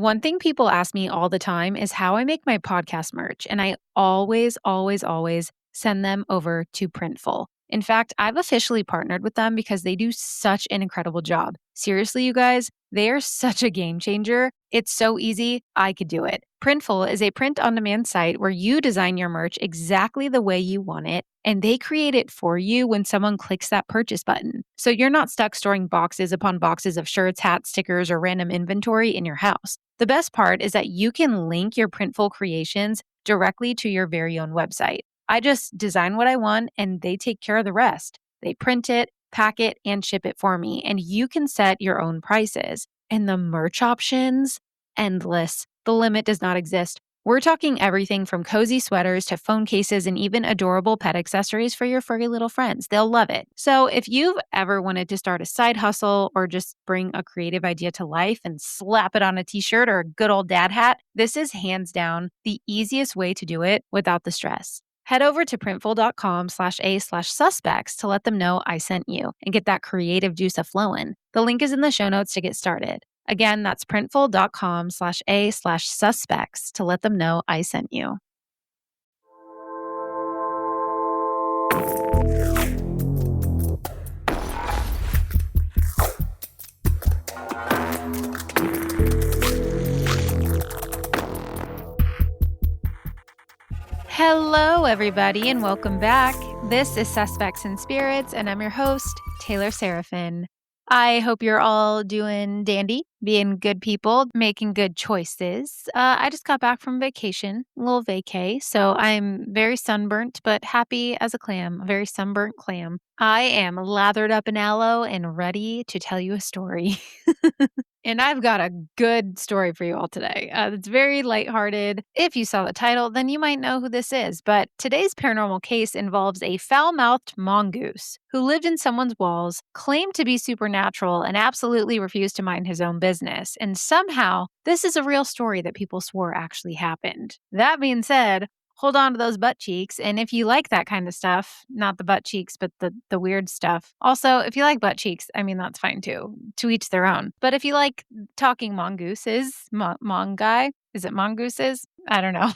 One thing people ask me all the time is how I make my podcast merch, and I always send them over to Printful. In fact, I've officially partnered with them because they do such an incredible job. Seriously, you guys, they are such a game changer. It's so easy, I could do it. Printful is a print-on-demand site where you design your merch exactly the way you want it, and they create it for you when someone clicks that purchase button. So you're not stuck storing boxes upon boxes of shirts, hats, stickers, or random inventory in your house. The best part is that you can link your Printful creations directly to your very own website. I just design what I want and they take care of the rest. They print it, pack it, and ship it for me. And you can set your own prices. And the merch options, endless. The limit does not exist. We're talking everything from cozy sweaters to phone cases and even adorable pet accessories for your furry little friends. They'll love it. So if you've ever wanted to start a side hustle or just bring a creative idea to life and slap it on a t-shirt or a good old dad hat, this is hands down the easiest way to do it without the stress. Head over to printful.com/a/suspects to let them know I sent you and get that creative juice a-flowing. The link is in the show notes to get started. Again, that's printful.com/a/suspects to let them know I sent you. Hello, everybody, and welcome back. This is Suspects and Spirits, and I'm your host, Taylor Seraphin. I hope you're all doing dandy, being good people, making good choices. I just got back from vacation, a little vacay, so I'm very sunburnt, but happy as a clam, a very sunburnt clam. I am lathered up in aloe and ready to tell you a story. And I've got a good story for you all today. It's very lighthearted. If you saw the title, then you might know who this is. But today's paranormal case involves a foul-mouthed mongoose who lived in someone's walls, claimed to be supernatural, and absolutely refused to mind his own business. And somehow, this is a real story that people swore actually happened. That being said, hold on to those butt cheeks. And if you like that kind of stuff, not the butt cheeks, but the weird stuff. Also, if you like butt cheeks, I mean, that's fine too. To each their own. But if you like talking mongooses, mongai, is it mongooses? I don't know.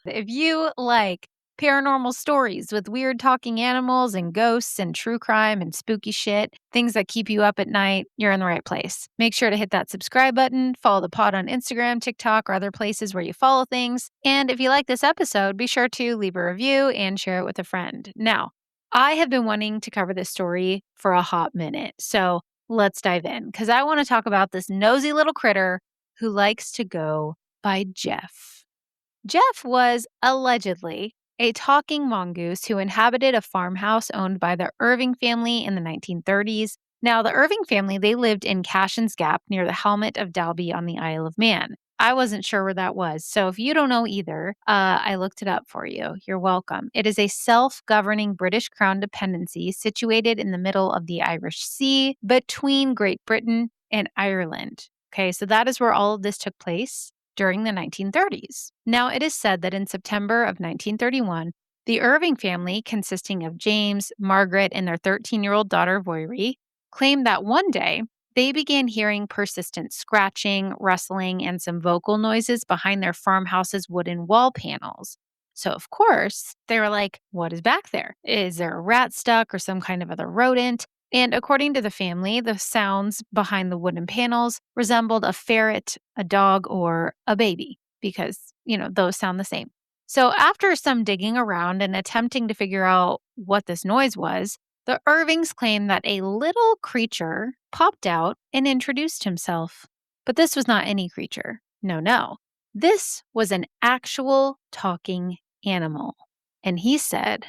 If you like paranormal stories with weird talking animals and ghosts and true crime and spooky shit, things that keep you up at night, you're in the right place. Make sure to hit that subscribe button, follow the pod on Instagram, TikTok, or other places where you follow things. And if you like this episode, be sure to leave a review and share it with a friend. Now, I have been wanting to cover this story for a hot minute, so let's dive in, because I want to talk about this nosy little critter who likes to go by Gef. Gef was allegedly a talking mongoose who inhabited a farmhouse owned by the Irving family in the 1930s. Now, the Irving family, they lived in Cashin's Gap near the Helmet of Dalby on the Isle of Man. I wasn't sure where that was, so if you don't know either, I looked it up for you. You're welcome. It is a self-governing British Crown dependency situated in the middle of the Irish Sea between Great Britain and Ireland. Okay, so that is where all of this took place during the 1930s. Now, it is said that in September of 1931, the Irving family, consisting of James, Margaret, and their 13-year-old daughter, Voirrey, claimed that one day they began hearing persistent scratching, rustling, and some vocal noises behind their farmhouse's wooden wall panels. So, of course, they were like, what is back there? Is there a rat stuck or some kind of other rodent? And according to the family, the sounds behind the wooden panels resembled a ferret, a dog, or a baby because, those sound the same. So after some digging around and attempting to figure out what this noise was, the Irvings claimed that a little creature popped out and introduced himself. But this was not any creature. No. This was an actual talking animal. And he said,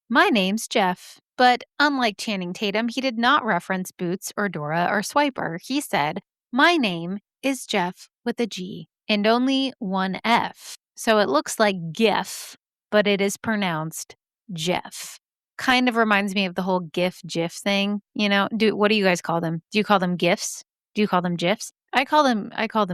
"My name's Gef." But unlike Channing Tatum, he did not reference Boots or Dora or Swiper. He said, "My name is Gef with a G and only one F. So it looks like GIF, but it is pronounced Gef." Kind of reminds me of the whole GIF thing. What do you guys call them? Do you call them GIFs? Do you call them GIFs? I call them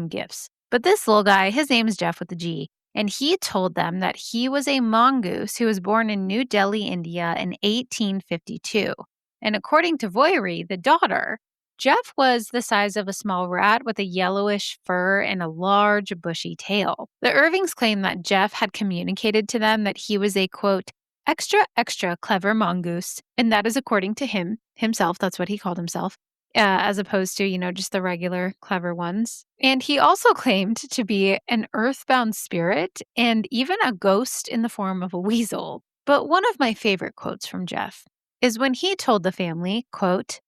GIFs. But this little guy, his name is Gef with a G. And he told them that he was a mongoose who was born in New Delhi, India in 1852. And according to Voirrey, the daughter, Gef was the size of a small rat with a yellowish fur and a large, bushy tail. The Irvings claim that Gef had communicated to them that he was a, quote, extra, extra clever mongoose. And that is according to himself. That's what he called himself, as opposed to, just the regular clever ones. And he also claimed to be an earthbound spirit and even a ghost in the form of a weasel. But one of my favorite quotes from Gef is when he told the family, quote,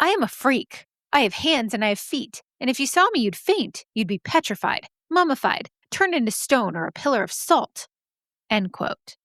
I am a freak. I have hands and I have feet. And if you saw me, you'd faint. You'd be petrified, mummified, turned into stone or a pillar of salt. End quote.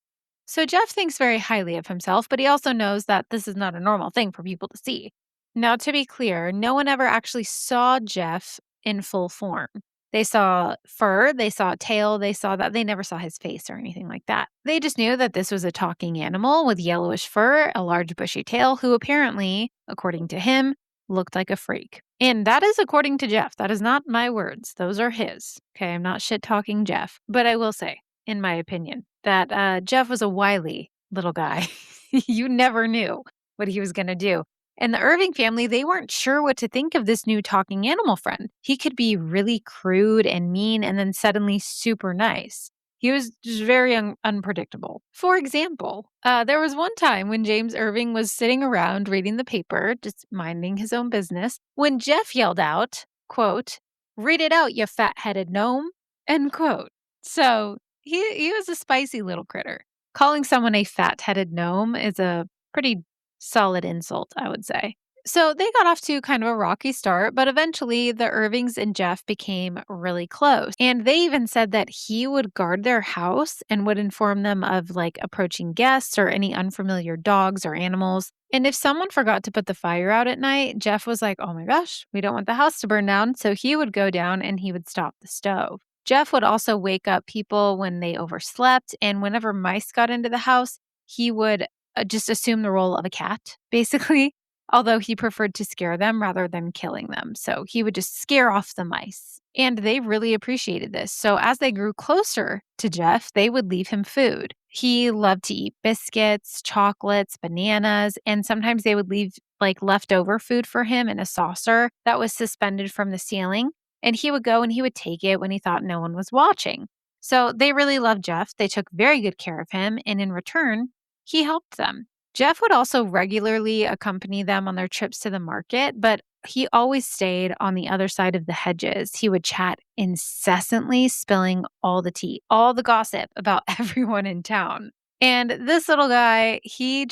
So Gef thinks very highly of himself, but he also knows that this is not a normal thing for people to see. Now, to be clear, no one ever actually saw Gef in full form. They saw fur, they saw tail, they saw that. They never saw his face or anything like that. They just knew that this was a talking animal with yellowish fur, a large bushy tail, who apparently, according to him, looked like a freak. And that is according to Gef. That is not my words. Those are his. Okay, I'm not shit talking Gef. But I will say, in my opinion, that Gef was a wily little guy. You never knew what he was going to do. And the Irving family, they weren't sure what to think of this new talking animal friend. He could be really crude and mean and then suddenly super nice. He was just very unpredictable. For example, there was one time when James Irving was sitting around reading the paper, just minding his own business, when Gef yelled out, quote, read it out, you fat-headed gnome, end quote. So he was a spicy little critter. Calling someone a fat-headed gnome is a pretty solid insult, I would say. So they got off to kind of a rocky start, but eventually the Irvings and Gef became really close. And they even said that he would guard their house and would inform them of approaching guests or any unfamiliar dogs or animals. And if someone forgot to put the fire out at night, Gef was like, oh my gosh, we don't want the house to burn down. So he would go down and he would stop the stove. Gef would also wake up people when they overslept. And whenever mice got into the house, he would just assume the role of a cat, basically, although he preferred to scare them rather than killing them. So he would just scare off the mice. And they really appreciated this. So as they grew closer to Gef, they would leave him food. He loved to eat biscuits, chocolates, bananas, and sometimes they would leave leftover food for him in a saucer that was suspended from the ceiling. And he would go and he would take it when he thought no one was watching. So they really loved Gef. They took very good care of him. And in return, he helped them. Gef would also regularly accompany them on their trips to the market, but he always stayed on the other side of the hedges. He would chat incessantly, spilling all the tea, all the gossip about everyone in town. And this little guy, he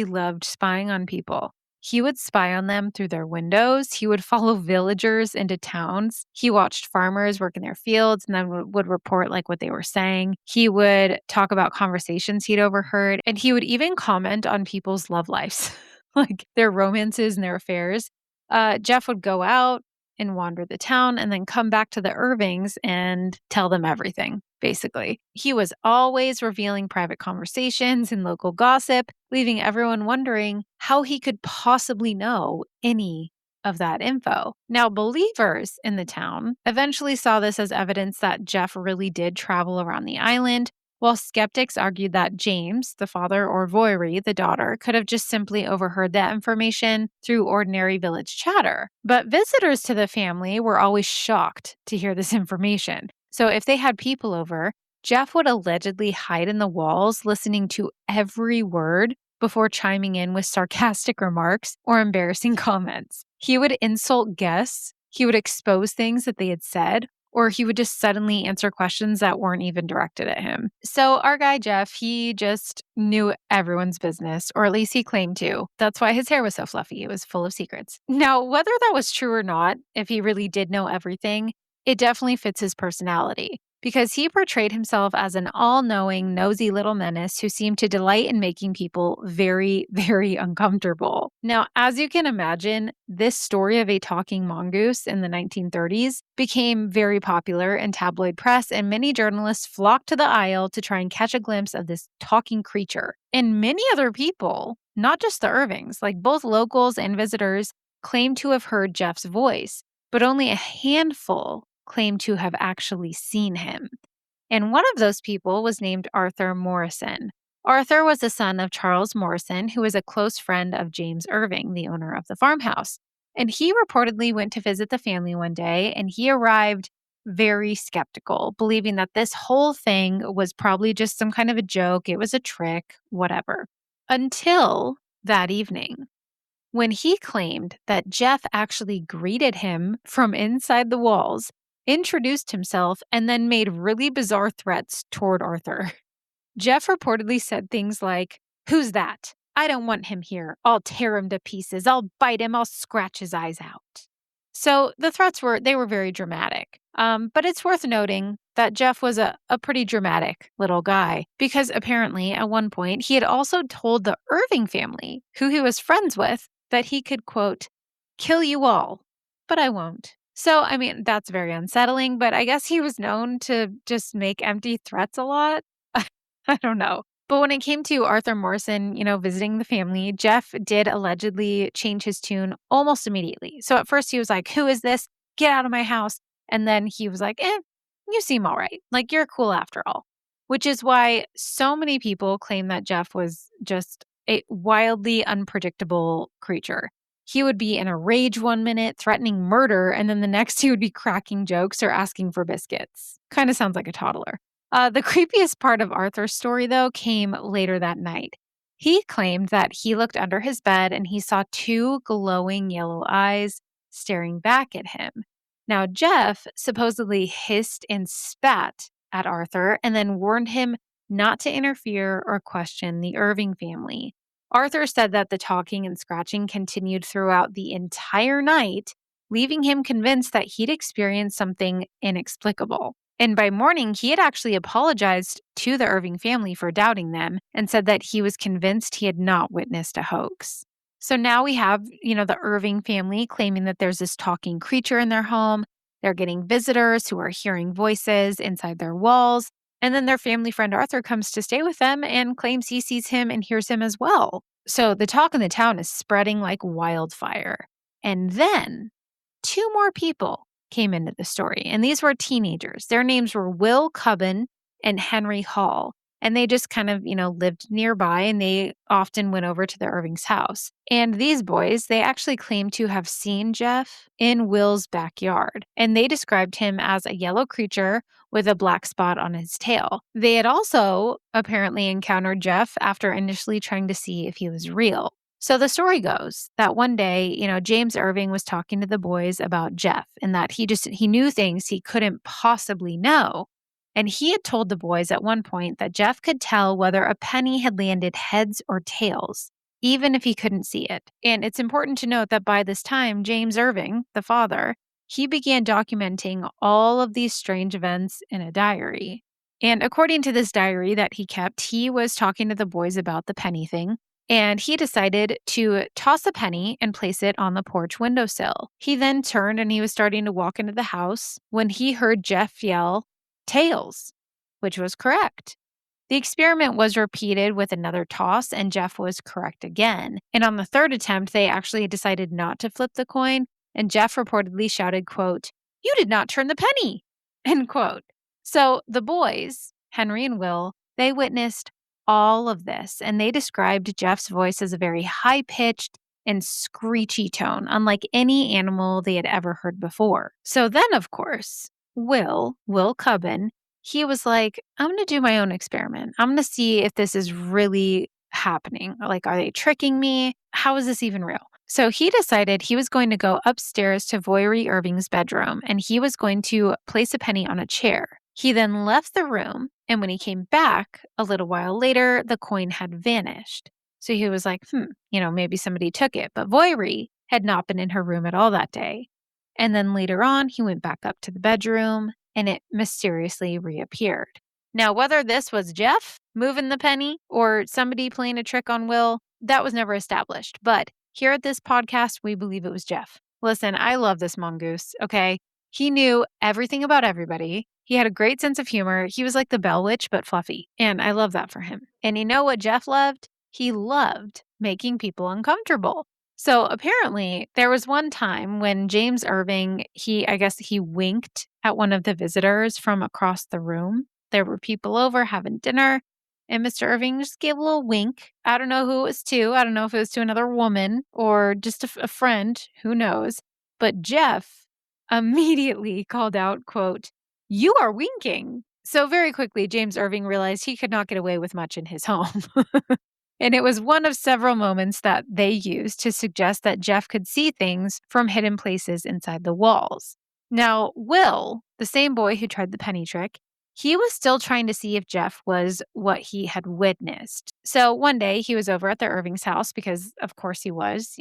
loved spying on people. He would spy on them through their windows. He would follow villagers into towns. He watched farmers work in their fields and then would report what they were saying. He would talk about conversations he'd overheard, and he would even comment on people's love lives, like their romances and their affairs. Gef would go out and wander the town and then come back to the Irvings and tell them everything, basically. He was always revealing private conversations and local gossip, leaving everyone wondering how he could possibly know any of that info. Now, believers in the town eventually saw this as evidence that Gef really did travel around the island, while skeptics argued that James, the father, or Voiri, the daughter, could have just simply overheard that information through ordinary village chatter. But visitors to the family were always shocked to hear this information. So if they had people over, Gef would allegedly hide in the walls, listening to every word before chiming in with sarcastic remarks or embarrassing comments. He would insult guests, he would expose things that they had said, or he would just suddenly answer questions that weren't even directed at him. So our guy Gef, he just knew everyone's business, or at least he claimed to. That's why his hair was so fluffy. It was full of secrets. Now, whether that was true or not, if he really did know everything, it definitely fits his personality, because he portrayed himself as an all-knowing, nosy little menace who seemed to delight in making people very, very uncomfortable. Now, as you can imagine, this story of a talking mongoose in the 1930s became very popular in tabloid press, and many journalists flocked to the aisle to try and catch a glimpse of this talking creature. And many other people, not just the Irvings, both locals and visitors, claimed to have heard Gef's voice, but only a handful claimed to have actually seen him. And one of those people was named Arthur Morrison. Arthur was the son of Charles Morrison, who was a close friend of James Irving, the owner of the farmhouse. And he reportedly went to visit the family one day, and he arrived very skeptical, believing that this whole thing was probably just some kind of a joke. It was a trick, whatever. Until that evening, when he claimed that Gef actually greeted him from inside the walls, introduced himself, and then made really bizarre threats toward Arthur. Gef reportedly said things like, "Who's that? I don't want him here. I'll tear him to pieces. I'll bite him. I'll scratch his eyes out." So the threats were very dramatic. But it's worth noting that Gef was a pretty dramatic little guy because apparently at one point he had also told the Irving family, who he was friends with, that he could, quote, "kill you all, but I won't." So, I mean, that's very unsettling, but I guess he was known to just make empty threats a lot. I don't know. But when it came to Arthur Morrison, visiting the family, Gef did allegedly change his tune almost immediately. So at first he was like, "Who is this? Get out of my house." And then he was like, you seem all right. Like, you're cool after all. Which is why so many people claim that Gef was just a wildly unpredictable creature. He would be in a rage one minute, threatening murder, and then the next he would be cracking jokes or asking for biscuits. Kind of sounds like a toddler. The creepiest part of Arthur's story, though, came later that night. He claimed that he looked under his bed and he saw two glowing yellow eyes staring back at him. Now, Gef supposedly hissed and spat at Arthur and then warned him not to interfere or question the Irving family. Arthur said that the talking and scratching continued throughout the entire night, leaving him convinced that he'd experienced something inexplicable. And by morning, he had actually apologized to the Irving family for doubting them and said that he was convinced he had not witnessed a hoax. So now we have, the Irving family claiming that there's this talking creature in their home. They're getting visitors who are hearing voices inside their walls. And then their family friend Arthur comes to stay with them and claims he sees him and hears him as well. So the talk in the town is spreading like wildfire. And then two more people came into the story, and these were teenagers. Their names were Will Cubbin and Henry Hall. And they just kind of, lived nearby, and they often went over to the Irving's house. And these boys, they actually claimed to have seen Gef in Will's backyard. And they described him as a yellow creature with a black spot on his tail. They had also apparently encountered Gef after initially trying to see if he was real. So the story goes that one day, James Irving was talking to the boys about Gef and that he knew things he couldn't possibly know. And he had told the boys at one point that Gef could tell whether a penny had landed heads or tails, even if he couldn't see it. And it's important to note that by this time, James Irving, the father, he began documenting all of these strange events in a diary. And according to this diary that he kept, he was talking to the boys about the penny thing. And he decided to toss a penny and place it on the porch windowsill. He then turned and he was starting to walk into the house when he heard Gef yell, "Tails," which was correct. The experiment was repeated with another toss, and Gef was correct again. And on the third attempt, they actually decided not to flip the coin, and Gef reportedly shouted, quote, "You did not turn the penny," end quote. So the boys, Henry and Will, they witnessed all of this, and they described Gef's voice as a very high-pitched and screechy tone, unlike any animal they had ever heard before. So then, of course, Will Cubbin, he was like, "I'm going to do my own experiment. I'm going to see if this is really happening. Like, are they tricking me? How is this even real?" So he decided he was going to go upstairs to Voiry Irving's bedroom, and he was going to place a penny on a chair. He then left the room, and when he came back a little while later, the coin had vanished. So he was like, maybe somebody took it. But Voiry had not been in her room at all that day. And then later on, he went back up to the bedroom, and it mysteriously reappeared. Now, whether this was Gef moving the penny or somebody playing a trick on Will, that was never established. But here at this podcast, we believe it was Gef. Listen, I love this mongoose, okay? He knew everything about everybody. He had a great sense of humor. He was like the Bell Witch, but fluffy. And I love that for him. And you know what Gef loved? He loved making people uncomfortable. So apparently there was one time when James Irving, he winked at one of the visitors from across the room. There were people over having dinner. And Mr. Irving just gave a little wink. I don't know who it was to. I don't know if it was to another woman or just a friend. Who knows? But Gef immediately called out, quote, "You are winking." So very quickly, James Irving realized he could not get away with much in his home. And it was one of several moments that they used to suggest that Gef could see things from hidden places inside the walls. Now, Will, the same boy who tried the penny trick, he was still trying to see if Gef was what he had witnessed. So one day he was over at the Irving's house because, of course, he was,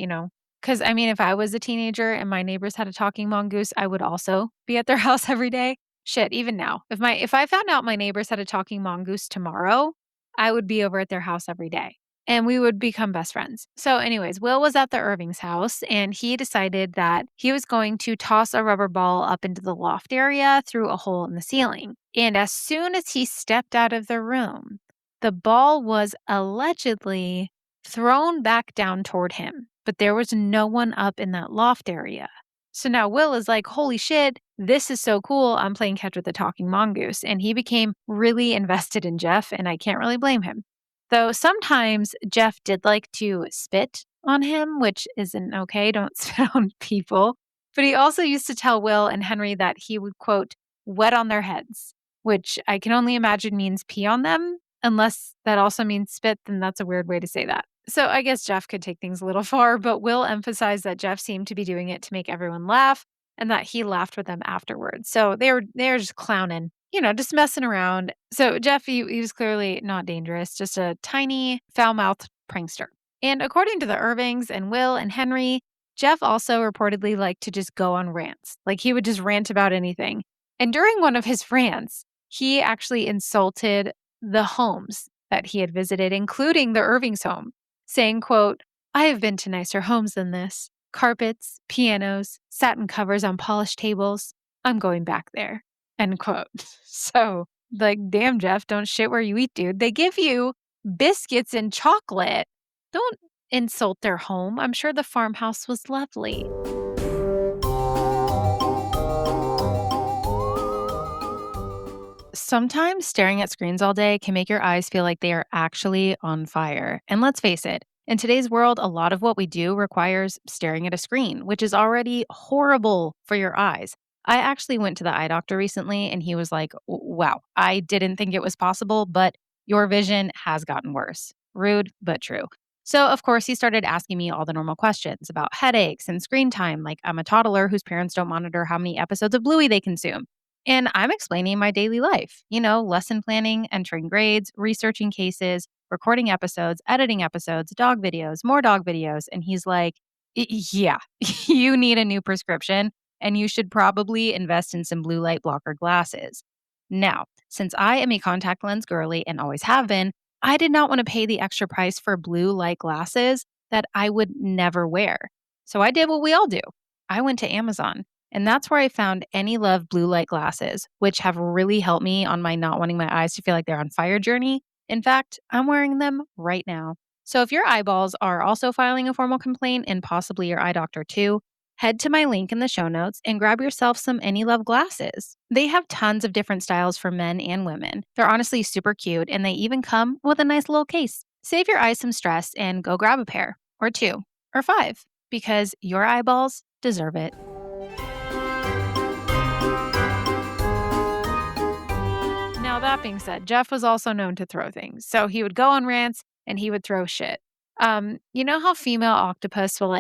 Because, I mean, if I was a teenager and my neighbors had a talking mongoose, I would also be at their house every day. Shit, even now. If I found out my neighbors had a talking mongoose tomorrow, I would be over at their house every day and we would become best friends. So, anyways, Will was at the Irving's house and he decided that he was going to toss a rubber ball up into the loft area through a hole in the ceiling. And as soon as he stepped out of the room, the ball was allegedly thrown back down toward him, but there was no one up in that loft area. So now Will is like, holy shit, this is so cool. I'm playing catch with the talking mongoose. And he became really invested in Gef, and I can't really blame him. Though sometimes Gef did like to spit on him, which isn't okay. Don't spit on people. But he also used to tell Will and Henry that he would, quote, wet on their heads, which I can only imagine means pee on them. Unless that also means spit, then that's a weird way to say that. So I guess Gef could take things a little far, but Will emphasized that Gef seemed to be doing it to make everyone laugh and that he laughed with them afterwards. So they were just clowning, just messing around. So Gef, he was clearly not dangerous, just a tiny, foul-mouthed prankster. And according to the Irvings and Will and Henry, Gef also reportedly liked to just go on rants. Like he would just rant about anything. And during one of his rants, he actually insulted the homes that he had visited, including the Irving's home, saying, quote, "I have been to nicer homes than this. Carpets, pianos, satin covers on polished tables. I'm going back there," end quote. So, like, damn, Gef, don't shit where you eat, dude. They give you biscuits and chocolate. Don't insult their home. I'm sure the farmhouse was lovely. Sometimes staring at screens all day can make your eyes feel like they are actually on fire. And let's face it, in today's world, a lot of what we do requires staring at a screen, which is already horrible for your eyes. I actually went to the eye doctor recently and he was like, wow, I didn't think it was possible, but your vision has gotten worse. Rude, but true. So, of course, he started asking me all the normal questions about headaches and screen time. Like, I'm a toddler whose parents don't monitor how many episodes of Bluey they consume. And I'm explaining my daily life, lesson planning, entering grades, researching cases, recording episodes, editing episodes, dog videos, more dog videos. And he's like, Yeah, you need a new prescription and you should probably invest in some blue light blocker glasses. Now, since I am a contact lens girly and always have been, I did not want to pay the extra price for blue light glasses that I would never wear. So I did what we all do. I went to Amazon. And that's where I found Any Love blue light glasses, which have really helped me on my not wanting my eyes to feel like they're on fire journey. In fact, I'm wearing them right now. So if your eyeballs are also filing a formal complaint and possibly your eye doctor too, head to my link in the show notes and grab yourself some Any Love glasses. They have tons of different styles for men and women. They're honestly super cute and they even come with a nice little case. Save your eyes some stress and go grab a pair or two or five because your eyeballs deserve it. Now, that being said, Gef was also known to throw things. So he would go on rants and he would throw shit. You know how female octopus will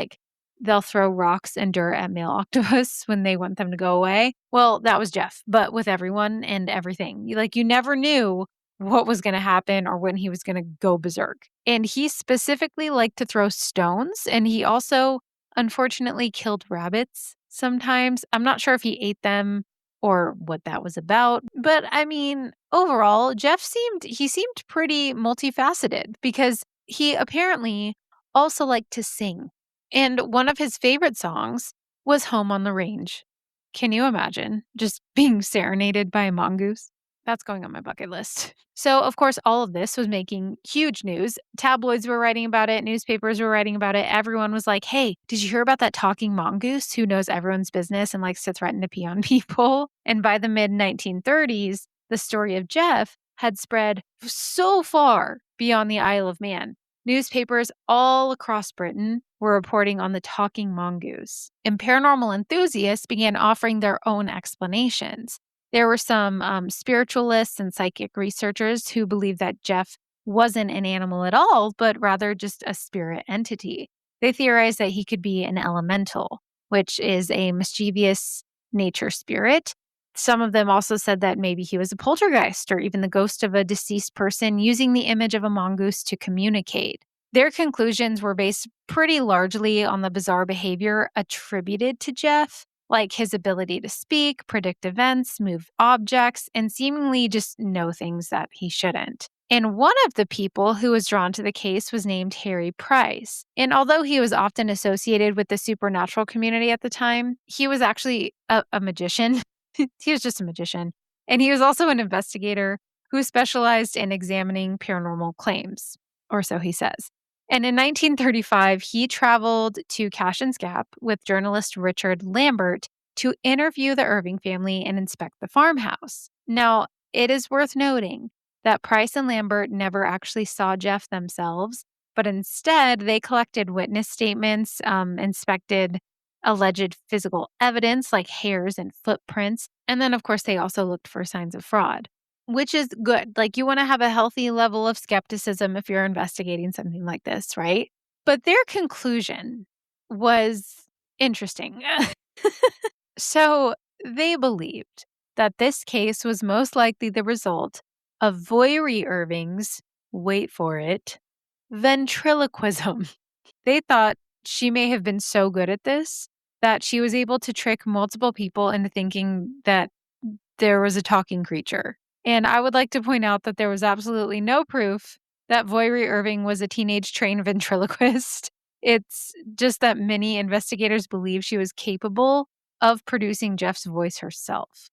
they'll throw rocks and dirt at male octopus when they want them to go away? Well, that was Gef, but with everyone and everything. You never knew what was going to happen or when he was going to go berserk. And he specifically liked to throw stones. And he also, unfortunately, killed rabbits sometimes. I'm not sure if he ate them or what that was about. But I mean, overall, Gef seemed pretty multifaceted because he apparently also liked to sing. And one of his favorite songs was Home on the Range. Can you imagine just being serenaded by a mongoose? That's going on my bucket list. So, of course, all of this was making huge news. Tabloids were writing about it. Newspapers were writing about it. Everyone was like, hey, did you hear about that talking mongoose who knows everyone's business and likes to threaten to pee on people? And by the mid-1930s, the story of Gef had spread so far beyond the Isle of Man. Newspapers all across Britain were reporting on the talking mongoose, and paranormal enthusiasts began offering their own explanations. There were some spiritualists and psychic researchers who believed that Gef wasn't an animal at all, but rather just a spirit entity. They theorized that he could be an elemental, which is a mischievous nature spirit. Some of them also said that maybe he was a poltergeist or even the ghost of a deceased person using the image of a mongoose to communicate. Their conclusions were based pretty largely on the bizarre behavior attributed to Gef, like his ability to speak, predict events, move objects, and seemingly just know things that he shouldn't. And one of the people who was drawn to the case was named Harry Price. And although he was often associated with the supernatural community at the time, he was actually a magician. He was just a magician. And he was also an investigator who specialized in examining paranormal claims, or so he says. And in 1935, he traveled to Cashin's Gap with journalist Richard Lambert to interview the Irving family and inspect the farmhouse. Now, it is worth noting that Price and Lambert never actually saw Gef themselves, but instead they collected witness statements, inspected alleged physical evidence like hairs and footprints. And then, of course, they also looked for signs of fraud, which is good. Like, you want to have a healthy level of skepticism if you're investigating something like this, right? But their conclusion was interesting. So they believed that this case was most likely the result of Voyrie Irving's, wait for it, ventriloquism. They thought she may have been so good at this that she was able to trick multiple people into thinking that there was a talking creature. And I would like to point out that there was absolutely no proof that Voyrie Irving was a teenage trained ventriloquist. It's just that many investigators believe she was capable of producing Gef's voice herself.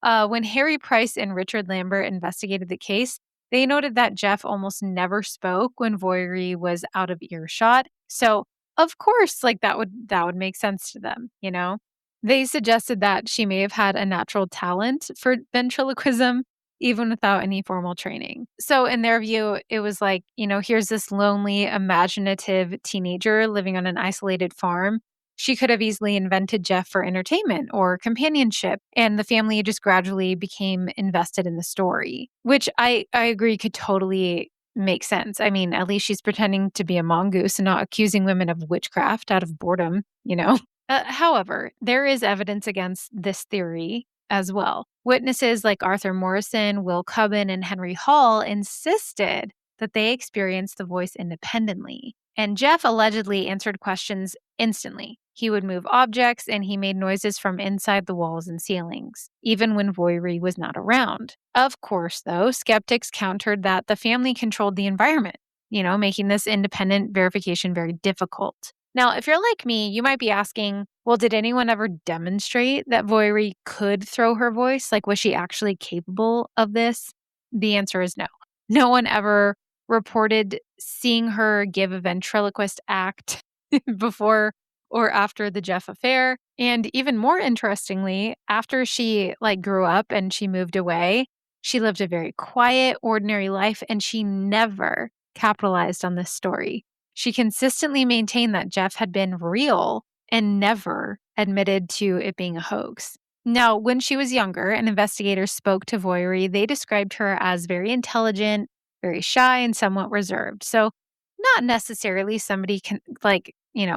When Harry Price and Richard Lambert investigated the case, they noted that Gef almost never spoke when Voyrie was out of earshot. So, of course, like that would make sense to them, you know? They suggested that she may have had a natural talent for ventriloquism, even without any formal training. So, in their view, it was like, here's this lonely, imaginative teenager living on an isolated farm. She could have easily invented Gef for entertainment or companionship, and the family just gradually became invested in the story, which I agree could totally make sense. I mean, at least she's pretending to be a mongoose and not accusing women of witchcraft out of boredom, However, there is evidence against this theory as well. Witnesses like Arthur Morrison, Will Cubbin, and Henry Hall insisted that they experienced the voice independently. And Gef allegedly answered questions instantly. He would move objects and he made noises from inside the walls and ceilings, even when Voyrie was not around. Of course, though, skeptics countered that the family controlled the environment, making this independent verification very difficult. Now, if you're like me, you might be asking, well, did anyone ever demonstrate that Voyrie could throw her voice? Like, was she actually capable of this? The answer is no. No one ever reported seeing her give a ventriloquist act before or after the Gef affair. And even more interestingly, after she grew up and she moved away, she lived a very quiet, ordinary life, and she never capitalized on this story. She consistently maintained that Gef had been real and never admitted to it being a hoax. Now, when she was younger and investigators spoke to Voyrie, they described her as very intelligent, very shy, and somewhat reserved. So not necessarily somebody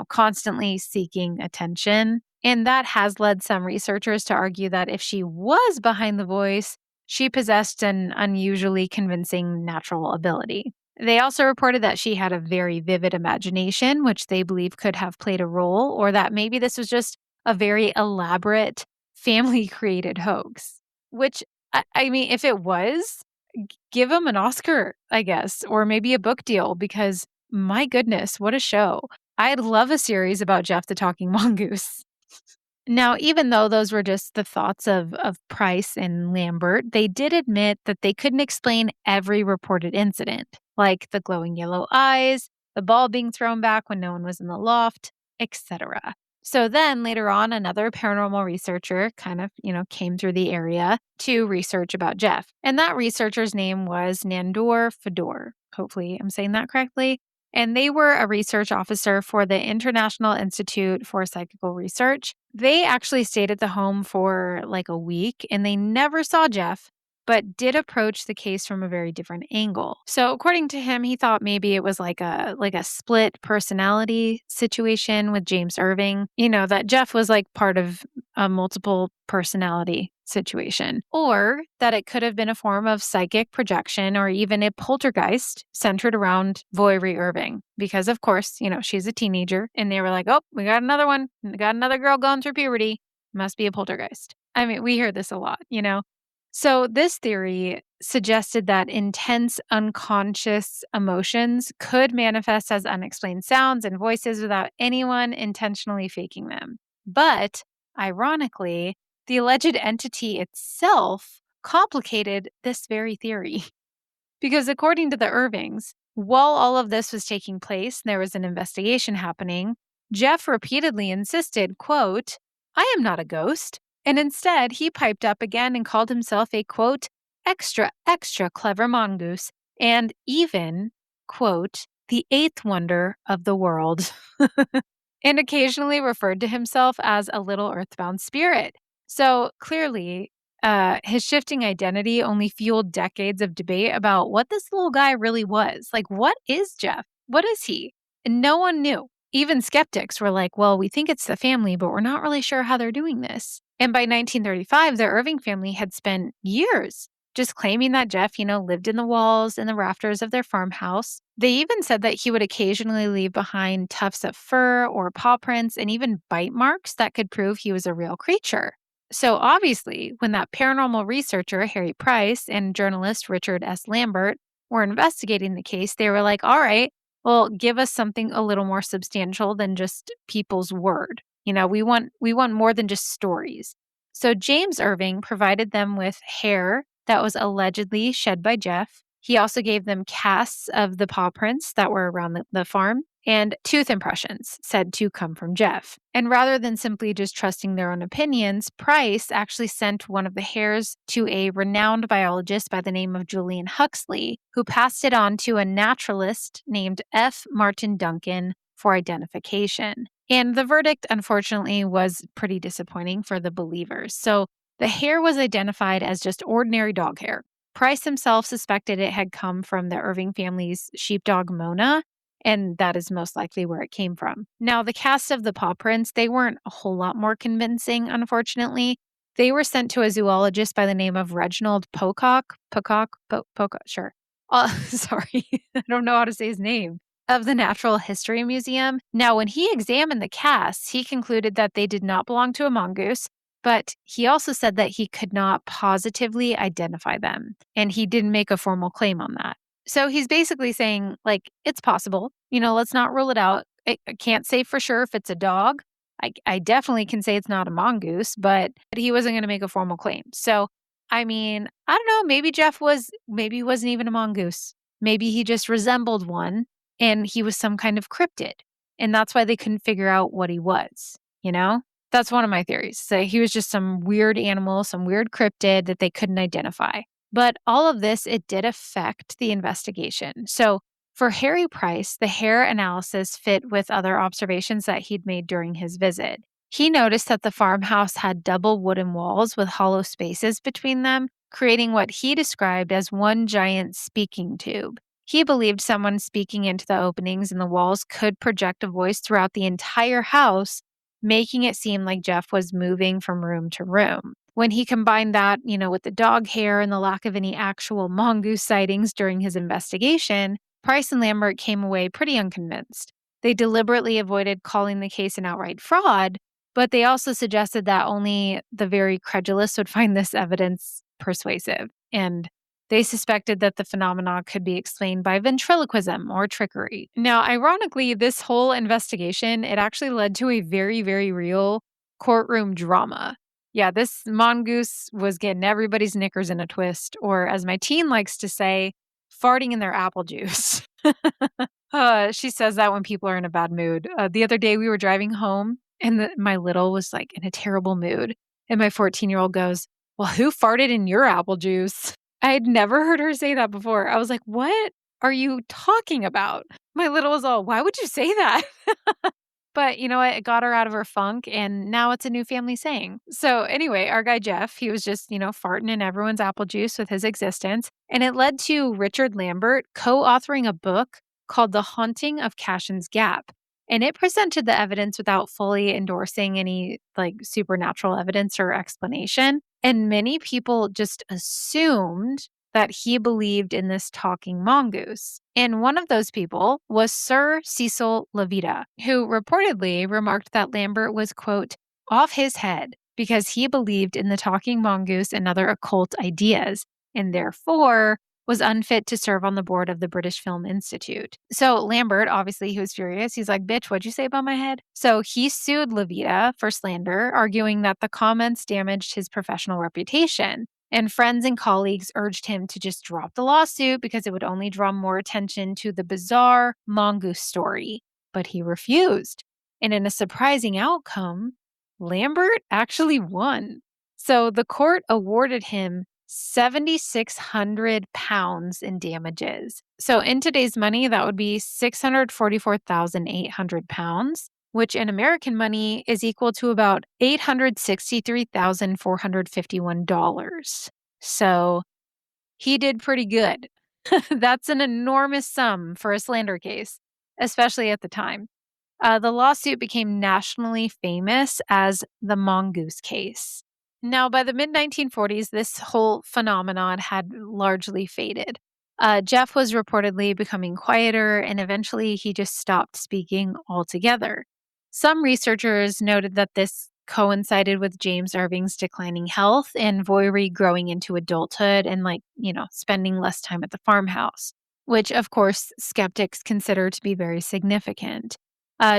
constantly seeking attention. And that has led some researchers to argue that if she was behind the voice, she possessed an unusually convincing natural ability. They also reported that she had a very vivid imagination, which they believe could have played a role, or that maybe this was just a very elaborate family-created hoax. Which, I mean, if it was, give him an Oscar, I guess, or maybe a book deal, because my goodness, what a show. I'd love a series about Gef the Talking Mongoose. Now, even though those were just the thoughts of Price and Lambert, they did admit that they couldn't explain every reported incident, like the glowing yellow eyes, the ball being thrown back when no one was in the loft, etc. So then later on, another paranormal researcher kind of, came through the area to research about Gef. And that researcher's name was Nandor Fedor. Hopefully I'm saying that correctly. And they were a research officer for the International Institute for Psychical Research. They actually stayed at the home for like a week and they never saw Gef, but did approach the case from a very different angle. So according to him, he thought maybe it was like a split personality situation with James Irving, that Gef was like part of a multiple personality situation, or that it could have been a form of psychic projection or even a poltergeist centered around Voiry Irving. Because of course, she's a teenager and they were like, oh, we got another one. We got another girl going through puberty. Must be a poltergeist. I mean, we hear this a lot. So, this theory suggested that intense unconscious emotions could manifest as unexplained sounds and voices without anyone intentionally faking them. But, ironically, the alleged entity itself complicated this very theory. Because according to the Irvings, while all of this was taking place, there was an investigation happening. Gef repeatedly insisted, quote, I am not a ghost. And instead, he piped up again and called himself a, quote, extra, extra clever mongoose, and even, quote, the eighth wonder of the world, and occasionally referred to himself as a little earthbound spirit. So clearly, his shifting identity only fueled decades of debate about what this little guy really was. Like, what is Gef? What is he? And no one knew. Even skeptics were like, well, we think it's the family, but we're not really sure how they're doing this. And by 1935, the Irving family had spent years just claiming that Gef, lived in the walls and the rafters of their farmhouse. They even said that he would occasionally leave behind tufts of fur or paw prints and even bite marks that could prove he was a real creature. So obviously, when that paranormal researcher, Harry Price, and journalist Richard S. Lambert were investigating the case, they were like, all right, well, give us something a little more substantial than just people's word. We want more than just stories. So James Irving provided them with hair that was allegedly shed by Gef. He also gave them casts of the paw prints that were around the farm and tooth impressions said to come from Gef. And rather than simply just trusting their own opinions, Price actually sent one of the hairs to a renowned biologist by the name of Julian Huxley, who passed it on to a naturalist named F. Martin Duncan for identification. And the verdict, unfortunately, was pretty disappointing for the believers. So the hair was identified as just ordinary dog hair. Price himself suspected it had come from the Irving family's sheepdog Mona, and that is most likely where it came from. Now, the cast of the paw prints, they weren't a whole lot more convincing, unfortunately. They were sent to a zoologist by the name of Reginald Pocock. Pocock, sure. Sorry, I don't know how to say his name. Of the Natural History Museum. Now, when he examined the casts, he concluded that they did not belong to a mongoose, but he also said that he could not positively identify them, and he didn't make a formal claim on that. So he's basically saying, like, it's possible. Let's not rule it out. I can't say for sure if it's a dog. I definitely can say it's not a mongoose, but he wasn't going to make a formal claim. So, I mean, I don't know. Maybe he wasn't even a mongoose. Maybe he just resembled one and he was some kind of cryptid. And that's why they couldn't figure out what he was. That's one of my theories. So he was just some weird animal, some weird cryptid that they couldn't identify. But all of this, it did affect the investigation. So for Harry Price, the hair analysis fit with other observations that he'd made during his visit. He noticed that the farmhouse had double wooden walls with hollow spaces between them, creating what he described as one giant speaking tube. He believed someone speaking into the openings in the walls could project a voice throughout the entire house, making it seem like Gef was moving from room to room. When he combined that, with the dog hair and the lack of any actual mongoose sightings during his investigation, Price and Lambert came away pretty unconvinced. They deliberately avoided calling the case an outright fraud, but they also suggested that only the very credulous would find this evidence persuasive. And they suspected that the phenomena could be explained by ventriloquism or trickery. Now, ironically, this whole investigation, it actually led to a very, very real courtroom drama. Yeah, this mongoose was getting everybody's knickers in a twist, or as my teen likes to say, farting in their apple juice. She says that when people are in a bad mood. The other day we were driving home And my little was like in a terrible mood. And my 14-year-old goes, "Well, who farted in your apple juice?" I had never heard her say that before. I was like, "What are you talking about?" My little was all, "Why would you say that?" But you know what? It got her out of her funk, and now it's a new family saying. So, anyway, our guy Jeff, he was just, farting in everyone's apple juice with his existence. And it led to Richard Lambert co authoring a book called The Haunting of Cashin's Gap. And it presented the evidence without fully endorsing any like supernatural evidence or explanation. And many people just assumed that he believed in this talking mongoose. And one of those people was Sir Cecil Levita, who reportedly remarked that Lambert was, quote, off his head because he believed in the talking mongoose and other occult ideas, and therefore was unfit to serve on the board of the British Film Institute. So Lambert, obviously, he was furious. He's like, "Bitch, what'd you say about my head?" So he sued Levita for slander, arguing that the comments damaged his professional reputation. And friends and colleagues urged him to just drop the lawsuit because it would only draw more attention to the bizarre mongoose story. But he refused. And in a surprising outcome, Lambert actually won. So the court awarded him £7,600 in damages. So in today's money, that would be £644,800, which in American money is equal to about $863,451. So he did pretty good. That's an enormous sum for a slander case, especially at the time. The lawsuit became nationally famous as the Mongoose case. Now, by the mid 1940s, this whole phenomenon had largely faded. Jeff was reportedly becoming quieter, and eventually he just stopped speaking altogether. Some researchers noted that this coincided with James Irving's declining health and Voiry growing into adulthood and, spending less time at the farmhouse, which, of course, skeptics consider to be very significant.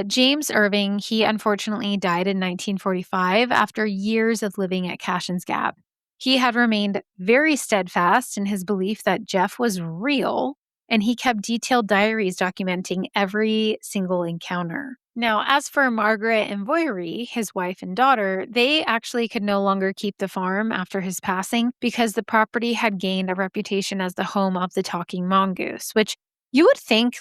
James Irving, he unfortunately died in 1945 after years of living at Cashin's Gap. He had remained very steadfast in his belief that Jeff was real, and he kept detailed diaries documenting every single encounter. Now, as for Margaret and Voiry, his wife and daughter, they actually could no longer keep the farm after his passing because the property had gained a reputation as the home of the talking mongoose, which you would think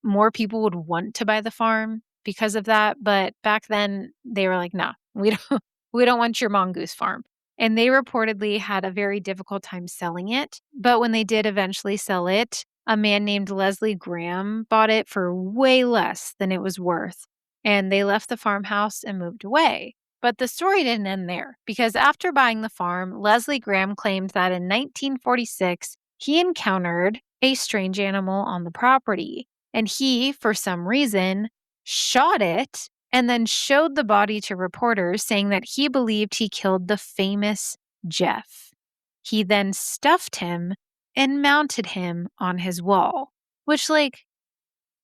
more people would want to buy the farm because of that, but back then they were like, "Nah, we don't we don't want your mongoose farm." And they reportedly had a very difficult time selling it, but when they did eventually sell it, a man named Leslie Graham bought it for way less than it was worth, and they left the farmhouse and moved away. But the story didn't end there, because after buying the farm, Leslie Graham claimed that in 1946, he encountered a strange animal on the property. And he, for some reason, shot it and then showed the body to reporters, saying that he believed he killed the famous Jeff. He then stuffed him and mounted him on his wall, which,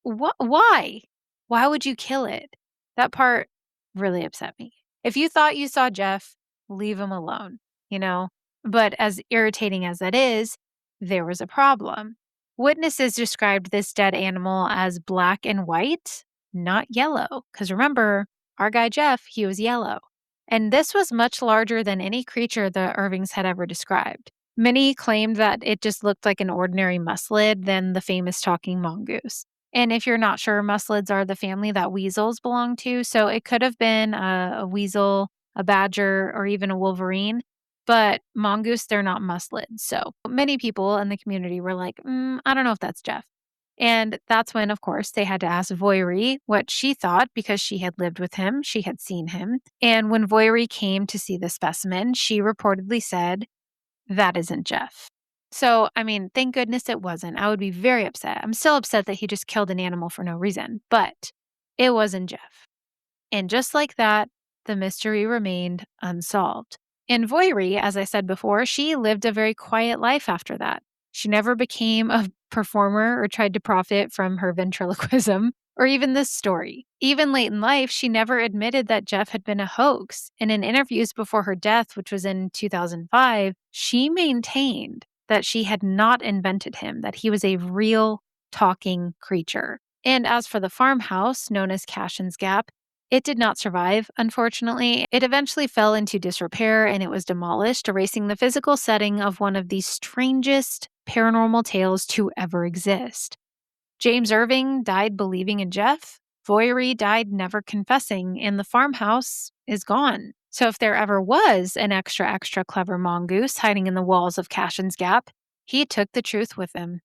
why? Why would you kill it? That part really upset me. If you thought you saw Jeff, leave him alone, you know? But as irritating as that is, there was a problem. Witnesses described this dead animal as black and white, not yellow. Because remember, our guy Jeff, he was yellow. And this was much larger than any creature the Irvings had ever described. Many claimed that it just looked like an ordinary mustelid than the famous talking mongoose. And if you're not sure, mustelids are the family that weasels belong to. So it could have been a weasel, a badger, or even a wolverine. But mongoose, they're not mustelids. So many people in the community were like, I don't know if that's Jeff. And that's when, of course, they had to ask Voiry what she thought because she had lived with him. She had seen him. And when Voiry came to see the specimen, she reportedly said, "That isn't Jeff." So, thank goodness it wasn't. I would be very upset. I'm still upset that he just killed an animal for no reason, but it wasn't Jeff. And just like that, the mystery remained unsolved. And Voiry, as I said before, she lived a very quiet life after that. She never became a performer or tried to profit from her ventriloquism or even this story. Even late in life, she never admitted that Jeff had been a hoax. And in interviews before her death, which was in 2005, she maintained that she had not invented him, that he was a real talking creature. And as for the farmhouse, known as Cashin's Gap, It did not survive, unfortunately. It eventually fell into disrepair and it was demolished, erasing the physical setting of one of the strangest paranormal tales to ever exist. James Irving died believing in Gef. Voyery died never confessing, and the farmhouse is gone. So if there ever was an extra clever mongoose hiding in the walls of Cashin's Gap, he took the truth with him.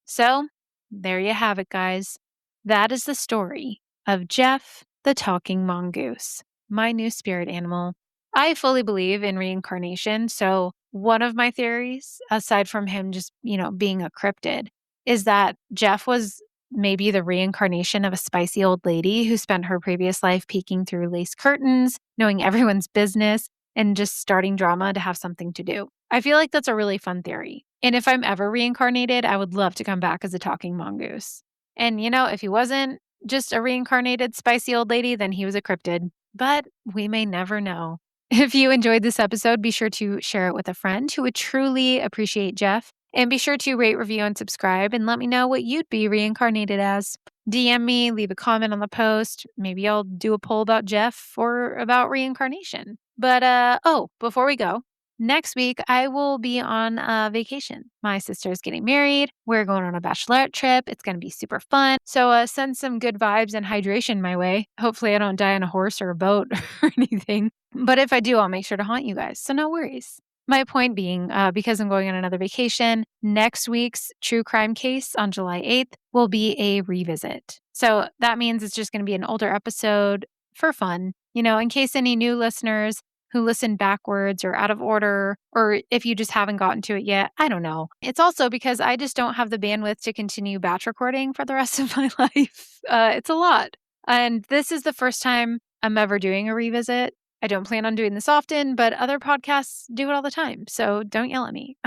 So there you have it, guys. That is the story of Gef the Talking Mongoose, my new spirit animal. I fully believe in reincarnation. So one of my theories, aside from him just, being a cryptid, is that Gef was maybe the reincarnation of a spicy old lady who spent her previous life peeking through lace curtains, knowing everyone's business, and just starting drama to have something to do. I feel like that's a really fun theory. And if I'm ever reincarnated, I would love to come back as a talking mongoose. And if he wasn't just a reincarnated spicy old lady, then he was a cryptid. But we may never know. If you enjoyed this episode, be sure to share it with a friend who would truly appreciate Gef. And be sure to rate, review, and subscribe and let me know what you'd be reincarnated as. DM me, leave a comment on the post. Maybe I'll do a poll about Gef or about reincarnation. But, before we go, next week I will be on vacation. My sister's getting married. We're going on a bachelorette trip. It's going to be super fun. So send some good vibes and hydration my way. Hopefully I don't die on a horse or a boat or anything. But if I do, I'll make sure to haunt you guys. So no worries. My point being, because I'm going on another vacation, next week's true crime case on July 8th will be a revisit. So that means it's just going to be an older episode for fun, in case any new listeners who listen backwards or out of order, or if you just haven't gotten to it yet, I don't know. It's also because I just don't have the bandwidth to continue batch recording for the rest of my life. It's a lot. And this is the first time I'm ever doing a revisit. I don't plan on doing this often, but other podcasts do it all the time. So don't yell at me.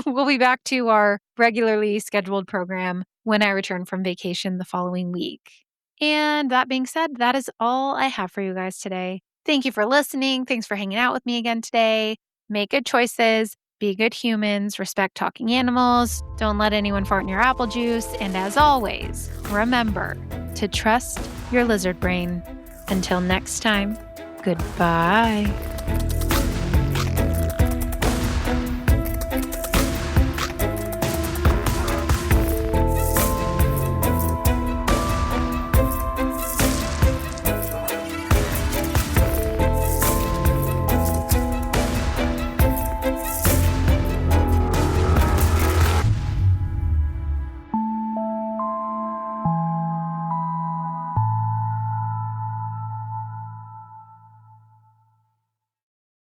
We'll be back to our regularly scheduled program when I return from vacation the following week. And that being said, that is all I have for you guys today. Thank you for listening. Thanks for hanging out with me again today. Make good choices. Be good humans. Respect talking animals. Don't let anyone fart in your apple juice. And as always, remember to trust your lizard brain. Until next time. Goodbye.